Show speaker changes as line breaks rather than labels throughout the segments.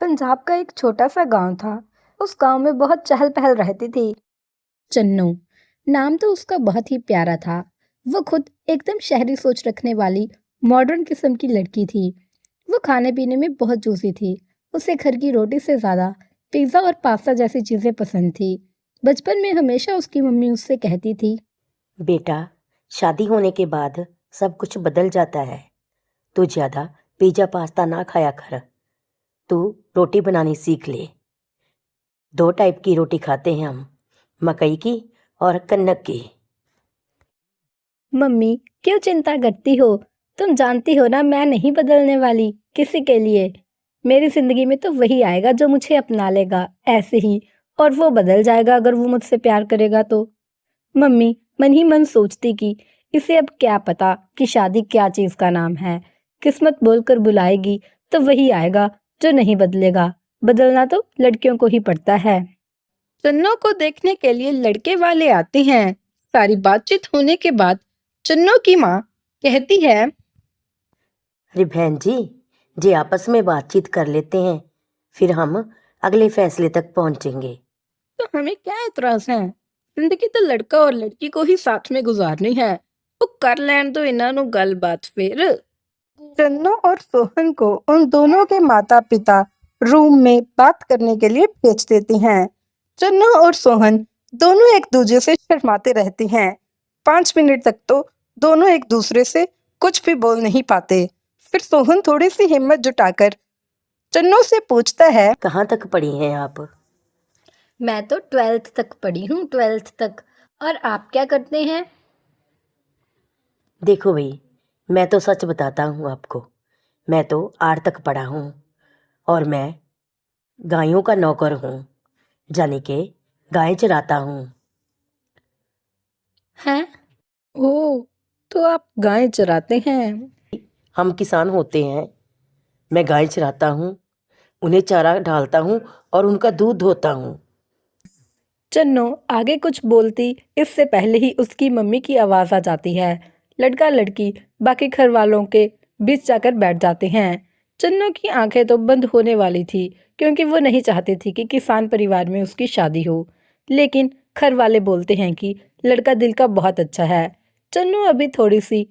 पंजाब का एक छोटा सा गांव था। उस गांव में बहुत चहल पहल रहती थी। चन्नू नाम तो उसका बहुत ही प्यारा था। वो खुद एकदम शहरी सोच रखने वाली मॉडर्न किस्म की लड़की थी। वो खाने पीने में बहुत चूसी थी। उसे घर की रोटी से ज्यादा पिज्जा और पास्ता जैसी चीजें पसंद थी। बचपन में हमेशा उसकी मम्मी उससे कहती थी,
बेटा, शादी होने के बाद सब कुछ बदल जाता है। तू ज्यादा पिज्जा पास्ता ना खाया कर। तू रोटी बनानी सीख ले। दो टाइप की रोटी खाते हैं हम, मकई की और कनक की।
मम्मी क्यों चिंता करती हो? तुम जानती हो ना, मैं नहीं बदलने वाली किसी के लिए। मेरी जिंदगी में तो वही आएगा जो मुझे अपना लेगा ऐसे ही, और वो बदल जाएगा अगर वो मुझसे प्यार करेगा तो। मम्मी मन ही मन सोचती कि इसे अब क्या पता कि शादी क्या चीज का नाम है। किस्मत बोलकर बुलाएगी तो वही आएगा जो नहीं बदलेगा। बदलना तो लड़कियों को ही पड़ता है। चन्नो को देखने के लिए लड़के वाले आते हैं। सारी बातचीत होने के बाद चन्नो की माँ कहती है,
अरे बहन जी, जे आपस में बातचीत कर लेते हैं, फिर हम अगले फैसले तक पहुंचेंगे।
तो हमें क्या एतराज है? जिंदगी तो लड़का और लड़की को ही साथ में गुजारनी है। वो कर लैन दो इन्हां नू गलबात फिर। चन्नो और सोहन को उन दोनों के माता पिता रूम में बात करने के लिए भेज देती हैं। चन्नो और सोहन दोनों एक दूसरे से शर्माते रहते हैं। 5 मिनट तक तो दोनों एक दूसरे से कुछ भी बोल नहीं पाते। फिर सोहन थोड़ी सी हिम्मत जुटाकर चन्नो से पूछता है,
कहाँ तक पढ़ी हैं आप?
मैं तो 12th तक पढ़ी हूँ, 12th तक। और आप क्या करते हैं?
देखो भाई, मैं तो सच बताता हूँ आपको। मैं तो 8 तक पढ़ा हूँ और मैं गायों का नौकर हूँ, यानी कि गाय चराता हूँ।
हैं? ओह, तो आप गाय चराते हैं?
हम किसान होते हैं। मैं गाय चराता हूँ, उन्हें चारा डालता हूँ और उनका दूध धोता हूँ।
चन्नो आगे कुछ बोलती इससे पहले ही उसकी मम्मी की आवाज आ जाती है। लड़का लड़की बाकी घर वालों के बीच जाकर बैठ जाते हैं। चन्नो की आंखें तो बंद होने वाली थी, क्योंकि वो नहीं चाहती थी कि किसान परिवार में उसकी शादी हो। लेकिन घर वाले बोलते हैं कि लड़का दिल का बहुत अच्छा है। चन्नो अभी थोड़ी सी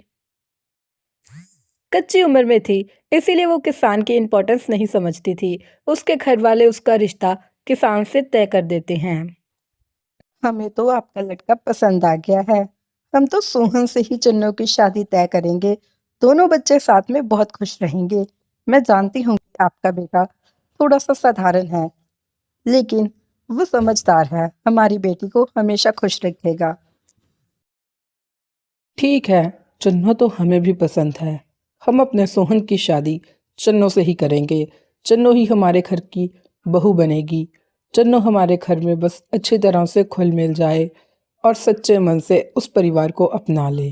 कच्ची उम्र में थी, इसीलिए वो किसान की इम्पोर्टेंस नहीं समझती थी। उसके घर वाले उसका रिश्ता किसान से तय कर देते हैं। हमें तो आपका लड़का पसंद आ गया है। हम तो सोहन से ही चन्नो की शादी तय करेंगे। दोनों बच्चे साथ में बहुत खुश रहेंगे। मैं जानती हूँ कि आपका बेटा थोड़ा सा साधारण है, लेकिन वो समझदार है। हमारी बेटी को हमेशा खुश रखेगा।
ठीक है, चन्नो तो हमें भी पसंद है। हम अपने सोहन की शादी चन्नो से ही करेंगे। चन्नो ही हमारे घर की बहू बनेगी। चन्नो हमारे घर में बस अच्छी तरह से घुल मिल जाए और सच्चे मन से उस परिवार को अपना ले।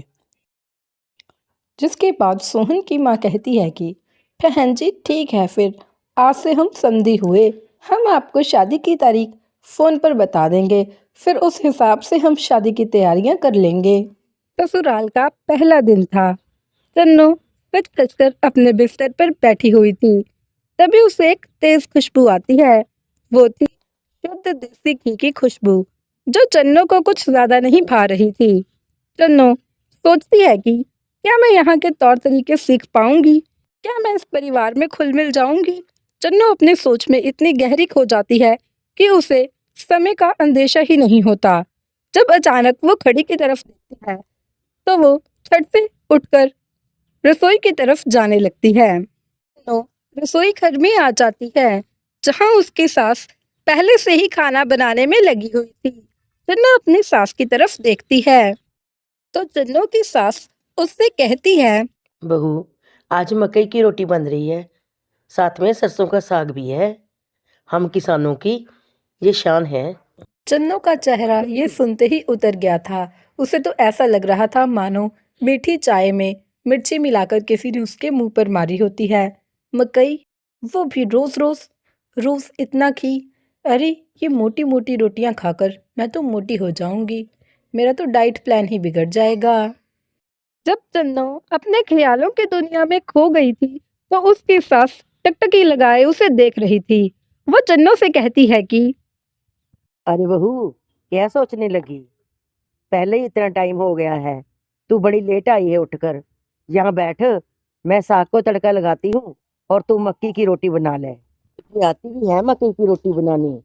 जिसके बाद सोहन की माँ कहती है कि बहन जी ठीक है, फिर आज से हम समधी हुए। हम आपको शादी की तारीख फ़ोन पर बता देंगे, फिर उस हिसाब से हम शादी की तैयारियां कर लेंगे। ससुराल का पहला दिन था। चन्नो सच कर अपने बिस्तर पर बैठी हुई थी। तभी उसे एक तेज खुशबू आती है। वो थी शुद्ध देसी घी की खुशबू, जो चन्नो को कुछ ज्यादा नहीं भा रही थी। चन्नो सोचती है कि क्या मैं यहाँ के तौर तरीके सीख पाऊंगी? क्या मैं इस परिवार में खुल मिल जाऊंगी? चन्नो अपनी सोच में इतनी गहरी खो जाती है कि उसे समय का अंदेशा ही नहीं होता। जब अचानक वो घड़ी की तरफ देखती है, तो वो झट से उठकर रसोई की तरफ जाने लगती है। तो रसोई घर में आ जाती है, जहां उसकी सास पहले से ही खाना बनाने में लगी हुई थी। चन्नो अपनी सास की तरफ देखती है, तो चन्नो की सास उससे कहती है,
बहू, आज मकई की रोटी बन रही है, साथ में सरसों का साग भी है। हम किसानों की ये शान है।
चन्नो का चेहरा ये सुनते ही उतर गया था। उसे तो ऐसा लग रहा था मानो मीठी चाय में मिर्ची मिलाकर किसी ने उसके मुंह पर मारी होती है। मकई, वो भी रोज रोज, रोज इतना घी। अरे, ये मोटी मोटी रोटियां खाकर मैं तो मोटी हो जाऊंगी। मेरा तो डाइट प्लान ही बिगड़ जाएगा। जब चन्नो अपने ख्यालों की दुनिया में खो गई थी, तो उसकी सास टकटकी लगाए उसे देख रही थी। वो चन्नो से कहती है कि
अरे बहू, क्या सोचने लगी? पहले ही इतना टाइम हो गया है, तू बड़ी लेट आई है उठकर। यहाँ बैठ, मैं साग को तड़का लगाती हूँ और तू मक्की की रोटी बना ले। तुझे आती भी है मक्की की रोटी बनानी?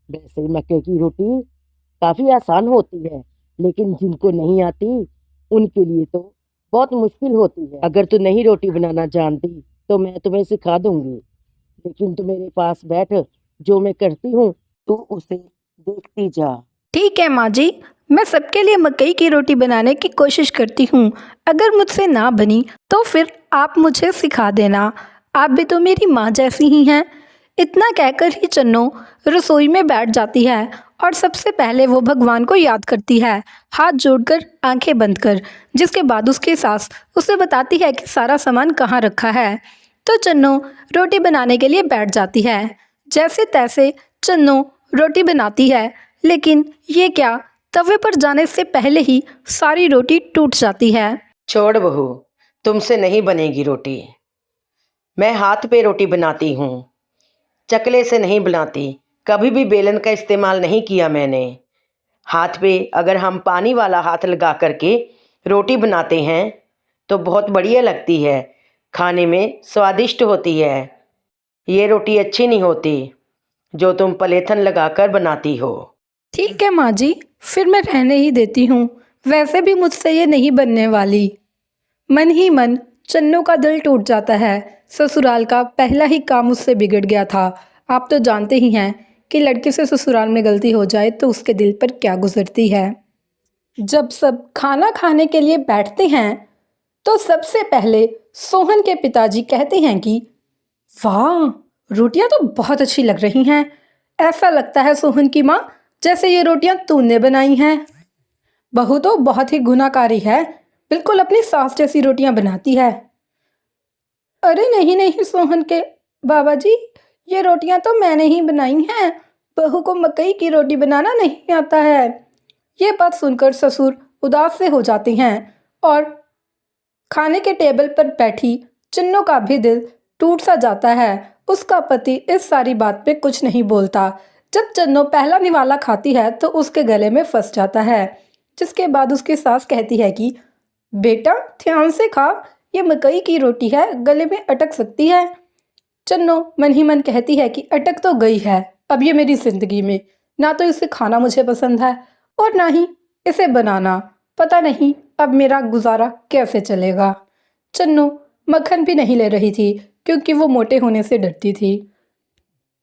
वैसे मक्के की रोटी काफी आसान होती है, लेकिन जिनको नहीं आती उनके लिए तो बहुत मुश्किल होती है। अगर तू नहीं रोटी बनाना जानती तो मैं तुम्हें सिखा दूंगी, लेकिन तू मेरे पास बैठ, जो मैं करती हूँ तू उसे देखती जा।
ठीक है माँ जी, मैं सबके लिए मकई की रोटी बनाने की कोशिश करती हूँ। अगर मुझसे ना बनी तो फिर आप मुझे सिखा देना। आप भी तो मेरी माँ जैसी ही हैं। इतना कहकर ही चन्नो रसोई में बैठ जाती है और सबसे पहले वो भगवान को याद करती है, हाथ जोड़कर आंखें बंद कर। जिसके बाद उसकी सास उसे बताती है कि सारा सामान कहाँ रखा है। तो चन्नो रोटी बनाने के लिए बैठ जाती है। जैसे तैसे चन्नो रोटी बनाती है, लेकिन ये क्या, तवे पर जाने से पहले ही सारी रोटी टूट जाती है।
छोड़ बहू, तुमसे नहीं बनेगी रोटी। मैं हाथ पे रोटी बनाती हूँ, चकले से नहीं बनाती। कभी भी बेलन का इस्तेमाल नहीं किया मैंने। हाथ पे अगर हम पानी वाला हाथ लगा करके रोटी बनाते हैं तो बहुत बढ़िया लगती है, खाने में स्वादिष्ट होती है। ये रोटी अच्छी नहीं होती जो तुम पलेथन लगाकर बनाती हो।
ठीक है माँ जी, फिर मैं रहने ही देती हूँ। वैसे भी मुझसे ये नहीं बनने वाली। मन ही मन चन्नो का दिल टूट जाता है। ससुराल का पहला ही काम उससे बिगड़ गया था। आप तो जानते ही हैं कि लड़की से ससुराल में गलती हो जाए तो उसके दिल पर क्या गुजरती है। जब सब खाना खाने के लिए बैठते हैं तो सबसे पहले सोहन के पिताजी कहते हैं कि वाह, रोटियां तो बहुत अच्छी लग रही हैं। ऐसा लगता है सोहन की माँ जैसे ये रोटियां तूने बनाई हैं। बहू तो बहुत ही गुनाहकारी है, बिल्कुल अपनी सास जैसी रोटियां बनाती है। अरे नहीं नहीं सोहन के बाबा जी, ये रोटियां तो मैंने ही बनाई हैं। बहू को मकई की रोटी बनाना नहीं आता है। ये बात सुनकर ससुर उदास से हो जाते हैं और खाने के टेबल पर बैठी चिन्नो का भी दिल टूट सा जाता है। उसका पति इस सारी बात पे कुछ नहीं बोलता। जब चन्नो पहला निवाला खाती है तो उसके गले में फंस जाता है। जिसके बाद उसकी सास कहती है कि बेटा ध्यान से खा, ये मकई की रोटी है, गले में अटक सकती है। चन्नो मन ही मन कहती है कि अटक तो गई है, अब ये मेरी जिंदगी में ना तो इसे खाना मुझे पसंद है और ना ही इसे बनाना। पता नहीं अब मेरा गुजारा कैसे चलेगा। चन्नो मक्खन भी नहीं ले रही थी क्योंकि वो मोटे होने से डरती थी।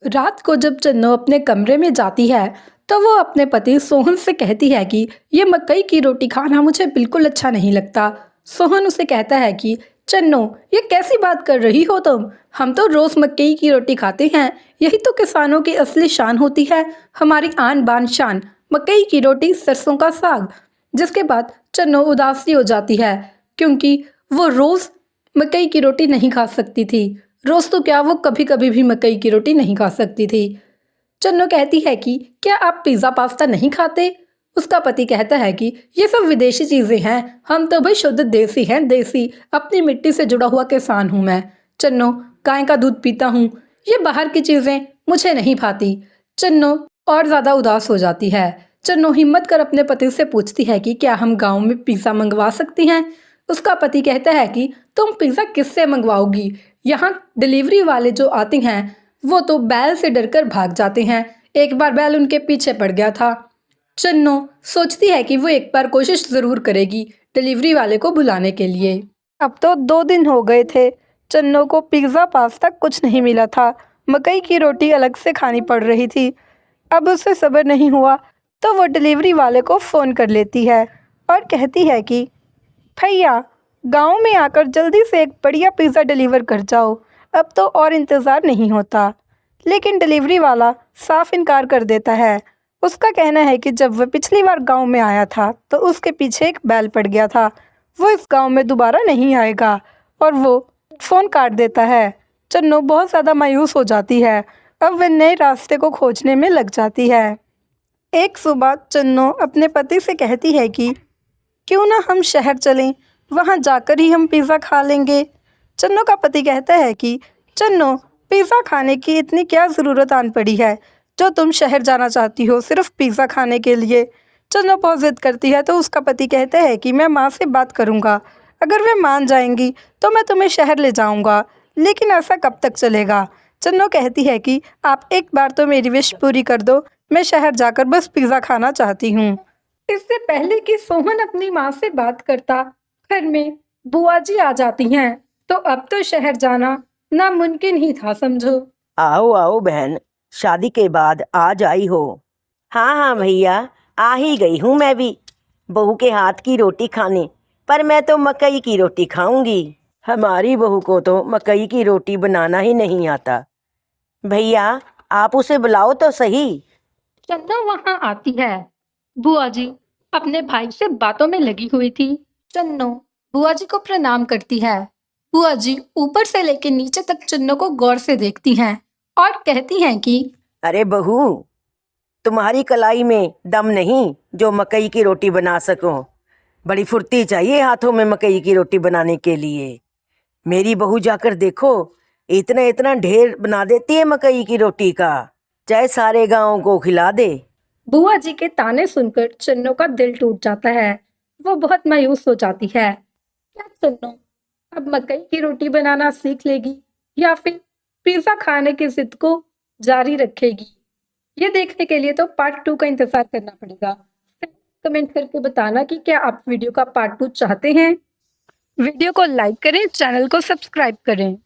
रात को जब चन्नो अपने कमरे में जाती है तो वो अपने पति सोहन से कहती है कि ये मकई की रोटी खाना मुझे बिल्कुल अच्छा नहीं लगता। सोहन उसे कहता है कि चन्नो, ये कैसी बात कर रही हो तुम? हम तो रोज़ मकई की रोटी खाते हैं, यही तो किसानों की असली शान होती है, हमारी आन बान शान, मकई की रोटी सरसों का साग। जिसके बाद चन्नो उदास सी हो जाती है क्योंकि वो रोज़ मकई की रोटी नहीं खा सकती थी। रोज़ तो क्या, वो कभी कभी भी मकई की रोटी नहीं खा सकती थी। चन्नो कहती है कि क्या आप पिज़्ज़ा पास्ता नहीं खाते? उसका पति कहता है कि ये सब विदेशी चीज़ें हैं, हम तो भाई शुद्ध देसी हैं, देसी, अपनी मिट्टी से जुड़ा हुआ किसान हूँ मैं। चन्नो गाय का दूध पीता हूँ, ये बाहर की चीज़ें मुझे नहीं भाती। चन्नो और ज़्यादा उदास हो जाती है। चन्नो हिम्मत कर अपने पति से पूछती है कि क्या हम गाँव में पिज़्ज़ा मंगवा सकती हैं? उसका पति कहता है कि तुम पिज़्ज़ा किससे मंगवाओगी? यहाँ डिलीवरी वाले जो आते हैं वो तो बैल से डरकर भाग जाते हैं। एक बार बैल उनके पीछे पड़ गया था। चन्नो सोचती है कि वो एक बार कोशिश ज़रूर करेगी डिलीवरी वाले को बुलाने के लिए। अब तो 2 दिन हो गए थे, चन्नो को पिज़्ज़ा पास्ता कुछ नहीं मिला था। मकई की रोटी अलग से खानी पड़ रही थी। अब उसे सब्र नहीं हुआ तो वो डिलीवरी वाले को फ़ोन कर लेती है और कहती है कि भैया, गांव में आकर जल्दी से एक बढ़िया पिज़्ज़ा डिलीवर कर जाओ, अब तो और इंतज़ार नहीं होता। लेकिन डिलीवरी वाला साफ इनकार कर देता है। उसका कहना है कि जब वह पिछली बार गांव में आया था तो उसके पीछे एक बैल पड़ गया था, वो इस गांव में दोबारा नहीं आएगा, और वो फ़ोन काट देता है। चन्नो बहुत ज़्यादा मायूस हो जाती है। अब वह नए रास्ते को खोजने में लग जाती है। एक सुबह चन्नो अपने पति से कहती है कि क्यों ना हम शहर चलें, वहाँ जाकर ही हम पिज़्ज़ा खा लेंगे। चन्नो का पति कहता है कि चन्नो,
पिज़्ज़ा खाने की इतनी क्या ज़रूरत आन पड़ी है जो तुम शहर जाना चाहती हो सिर्फ पिज़्ज़ा खाने के लिए। चन्नो बहुत ज़िद करती है तो उसका पति कहता है कि मैं माँ से बात करूँगा, अगर वे मान जाएंगी तो मैं तुम्हें शहर ले जाऊँगा, लेकिन ऐसा कब तक चलेगा। चन्नो कहती है कि आप एक बार तो मेरी विश पूरी कर दो, मैं शहर जाकर बस पिज़्ज़ा खाना चाहती हूँ। इससे पहले कि सोहन अपनी माँ से बात करता, घर में बुआ जी आ जाती हैं, तो अब तो शहर जाना नामुमकिन ही था समझो।
आओ आओ बहन, शादी के बाद आज आई हो। हाँ हाँ भैया, आ ही गई हूँ मैं भी, बहू के हाथ की रोटी खाने। पर मैं तो मकई की रोटी खाऊंगी, हमारी बहू को तो मकई की रोटी बनाना ही नहीं आता। भैया आप उसे बुलाओ तो सही।
चन्नो वहां आती है। बुआ जी अपने भाई से बातों में लगी हुई थी। चन्नो बुआ जी को प्रणाम करती है। बुआ जी ऊपर से लेकर नीचे तक चन्नो को गौर से देखती हैं और कहती हैं कि
अरे बहू, तुम्हारी कलाई में दम नहीं जो मकई की रोटी बना सको। बड़ी फुर्ती चाहिए हाथों में मकई की रोटी बनाने के लिए। मेरी बहू जाकर देखो, इतना इतना ढेर बना देती है मकई की रोटी का, चाहे सारे गांव को खिला दे।
बुआ जी के ताने सुनकर चन्नो का दिल टूट जाता है। वो बहुत मायूस हो जाती है। क्या चन्नो अब मकई की रोटी बनाना सीख लेगी या फिर पिज्जा खाने की जिद को जारी रखेगी? ये देखने के लिए तो पार्ट 2 का इंतजार करना पड़ेगा। कमेंट करके बताना कि क्या आप वीडियो का पार्ट 2 चाहते हैं। वीडियो को लाइक करें, चैनल को सब्सक्राइब करें।